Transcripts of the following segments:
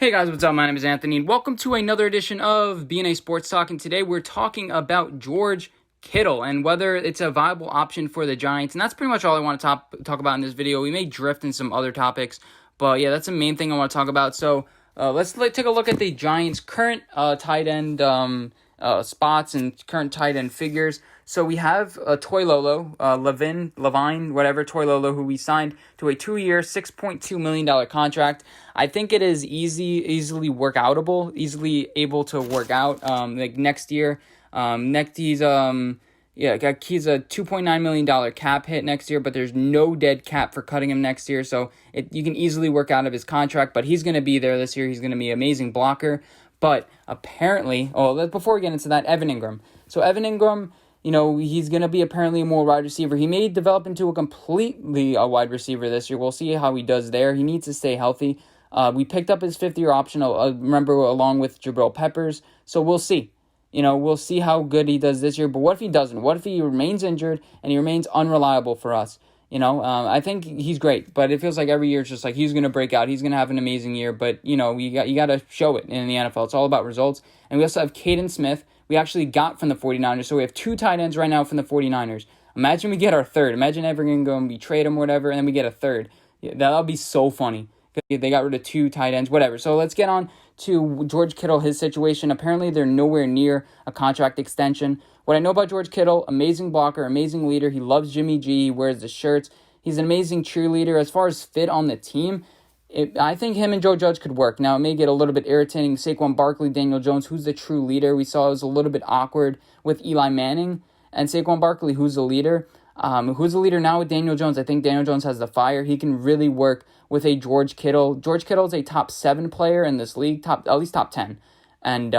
Hey guys, what's up? My name is Anthony, and welcome to another edition of BNA Sports Talk. And today we're talking about George Kittle and whether it's a viable option for the Giants. And that's pretty much all I want to talk about in this video. We may drift in some other topics, but yeah, that's the main thing I want to talk about. So let's take a look at the Giants' current tight end spots and current tight end figures. So we have Toilolo, Levine, whatever, Toilolo, who we signed to a 2-year, $6.2 million contract. I think it is easily workoutable, easily able to work out. Like next year, he's a $2.9 million cap hit next year, but there's no dead cap for cutting him next year. So you can easily work out of his contract, but he's going to be there this year. He's going to be an amazing blocker. But apparently, before we get into that, Evan Engram. So Evan Engram, he's going to be apparently a more wide receiver. He may develop into a wide receiver this year. We'll see how he does there. He needs to stay healthy. We picked up his 5th-year option, remember, along with Jabril Peppers. So we'll see. We'll see how good he does this year. But what if he doesn't? What if he remains injured and he remains unreliable for us? I think he's great, but it feels like every year it's just like he's going to break out. He's going to have an amazing year, but, you got to show it in the NFL. It's all about results. And we also have Caden Smith. We actually got from the 49ers, so we have 2 tight ends right now from the 49ers. Imagine we get our third. Imagine Evergreen going, we trade him or whatever, and then we get a third. Yeah, that'll be so funny. They got rid of 2 tight ends, whatever. So let's get on to George Kittle, his situation. Apparently, they're nowhere near a contract extension. What I know about George Kittle, amazing blocker, amazing leader. He loves Jimmy G. He wears the shirts. He's an amazing cheerleader. As far as fit on the team, I think him and Joe Judge could work. Now, it may get a little bit irritating. Saquon Barkley, Daniel Jones, who's the true leader? We saw it was a little bit awkward with Eli Manning and Saquon Barkley, who's the leader. Who's the leader now with Daniel Jones? I think Daniel Jones has the fire. He can really work with a George Kittle. George Kittle is a top 7 player in this league, at least top 10. And,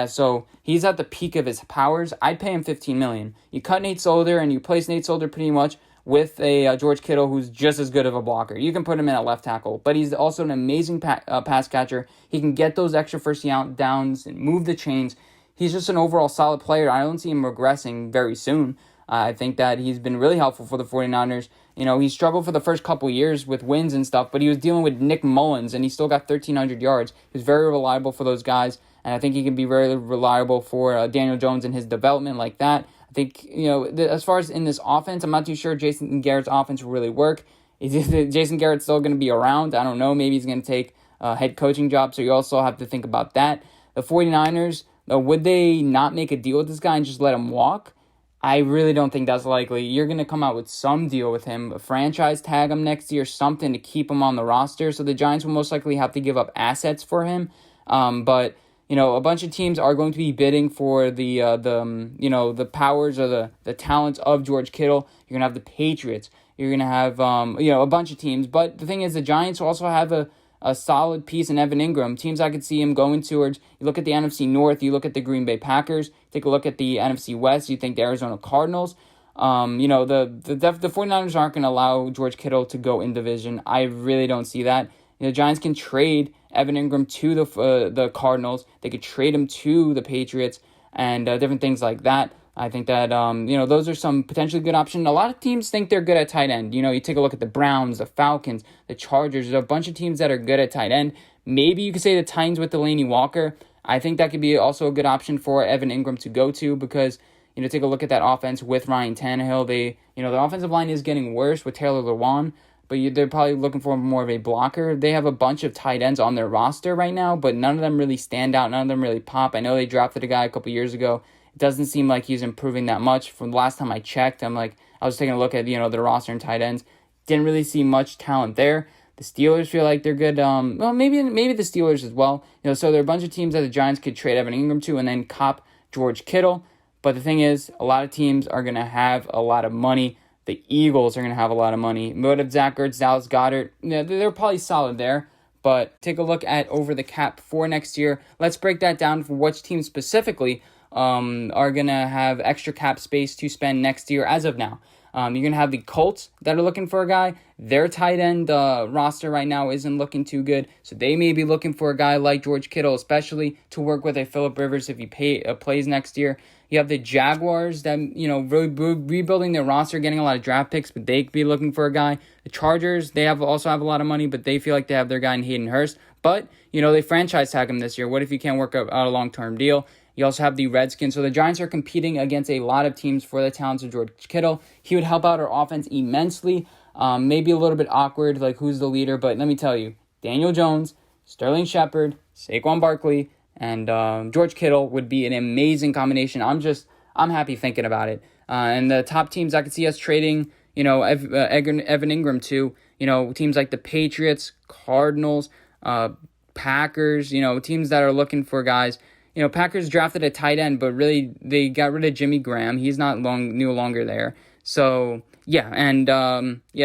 so he's at the peak of his powers. I'd pay him $15 million. You cut Nate Solder and you place Nate Solder pretty much with a George Kittle who's just as good of a blocker. You can put him in at left tackle, but he's also an amazing pass catcher. He can get those extra first downs and move the chains. He's just an overall solid player. I don't see him regressing very soon. I think that he's been really helpful for the 49ers. He struggled for the first couple years with wins and stuff, but he was dealing with Nick Mullins, and he still got 1,300 yards. He was very reliable for those guys, and I think he can be very reliable for Daniel Jones in his development like that. I think, as far as in this offense, I'm not too sure Jason Garrett's offense will really work. Is Jason Garrett still going to be around? I don't know. Maybe he's going to take a head coaching job, so you also have to think about that. The 49ers, would they not make a deal with this guy and just let him walk? I really don't think that's likely. You're going to come out with some deal with him, a franchise tag him next year, something to keep him on the roster. So the Giants will most likely have to give up assets for him. But a bunch of teams are going to be bidding for the powers or the talents of George Kittle. You're going to have the Patriots. You're going to have a bunch of teams. But the thing is, the Giants also have a solid piece in Evan Engram. Teams I could see him going towards. You look at the NFC North, you look at the Green Bay Packers, take a look at the NFC West, you think the Arizona Cardinals. The 49ers aren't going to allow George Kittle to go in division. I really don't see that. The Giants can trade Evan Engram to the Cardinals. They could trade him to the Patriots and different things like that. I think that, those are some potentially good options. A lot of teams think they're good at tight end. You take a look at the Browns, the Falcons, the Chargers. There's a bunch of teams that are good at tight end. Maybe you could say the Titans with Delaney Walker. I think that could be also a good option for Evan Engram to go to because, take a look at that offense with Ryan Tannehill. The offensive line is getting worse with Taylor Lewan, but they're probably looking for more of a blocker. They have a bunch of tight ends on their roster right now, but none of them really stand out. None of them really pop. I know they drafted a guy a couple years ago. It doesn't seem like he's improving that much. From the last time I checked, I was taking a look at, the roster and tight ends. Didn't really see much talent there. The Steelers feel like they're good. Maybe the Steelers as well. So there are a bunch of teams that the Giants could trade Evan Engram to and then cop George Kittle. But the thing is, a lot of teams are going to have a lot of money. The Eagles are going to have a lot of money. What if Zach Ertz, Dallas Goedert? They're probably solid there. But take a look at over the cap for next year. Let's break that down for which team specifically are going to have extra cap space to spend next year as of now. You're going to have the Colts that are looking for a guy. Their tight end roster right now isn't looking too good, so they may be looking for a guy like George Kittle, especially to work with a Phillip Rivers if he plays next year. You have the Jaguars that, really rebuilding their roster, getting a lot of draft picks, but they could be looking for a guy. The Chargers, they also have a lot of money, but they feel like they have their guy in Hayden Hurst. But, they franchise tag him this year. What if you can't work out a long-term deal? You also have the Redskins. So the Giants are competing against a lot of teams for the talents of George Kittle. He would help out our offense immensely. Maybe a little bit awkward, like who's the leader. But let me tell you, Daniel Jones, Sterling Shepard, Saquon Barkley, and George Kittle would be an amazing combination. I'm happy thinking about it. And the top teams I could see us trading, Evan Engram to, teams like the Patriots, Cardinals, Packers, teams that are looking for guys. Packers drafted a tight end, but really they got rid of Jimmy Graham. He's no longer there. So yeah, and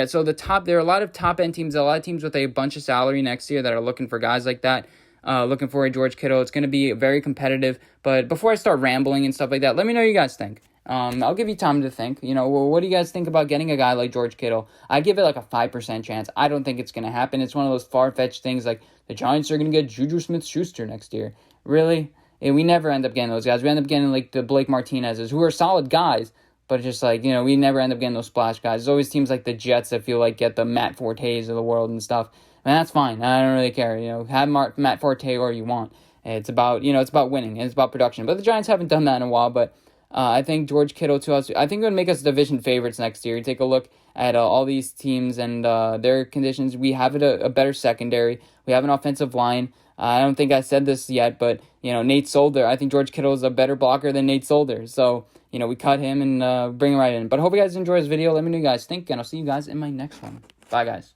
so there are a lot of top end teams, a lot of teams with a bunch of salary next year that are looking for guys like that. Looking for a George Kittle. It's going to be very competitive. But before I start rambling and stuff like that, let me know what you guys think. I'll give you time to think. What do you guys think about getting a guy like George Kittle? I'd give it like a 5% chance. I don't think it's going to happen. It's one of those far-fetched things like the Giants are going to get Juju Smith-Schuster next year. Really? And we never end up getting those guys. We end up getting like the Blake Martinez's, who are solid guys, but just like, we never end up getting those splash guys. There's always teams like the Jets that feel like get the Matt Fortes of the world and stuff. And that's fine. I don't really care. Have Matt Forte or you want. It's about, it's about winning. It's about production. But the Giants haven't done that in a while. But I think George Kittle, to us, I think it would make us division favorites next year. You take a look at all these teams and their conditions. We have a better secondary. We have an offensive line. I don't think I said this yet, but, Nate Solder, I think George Kittle is a better blocker than Nate Solder. So, we cut him and bring him right in. But I hope you guys enjoy this video. Let me know what you guys think, and I'll see you guys in my next one. Bye, guys.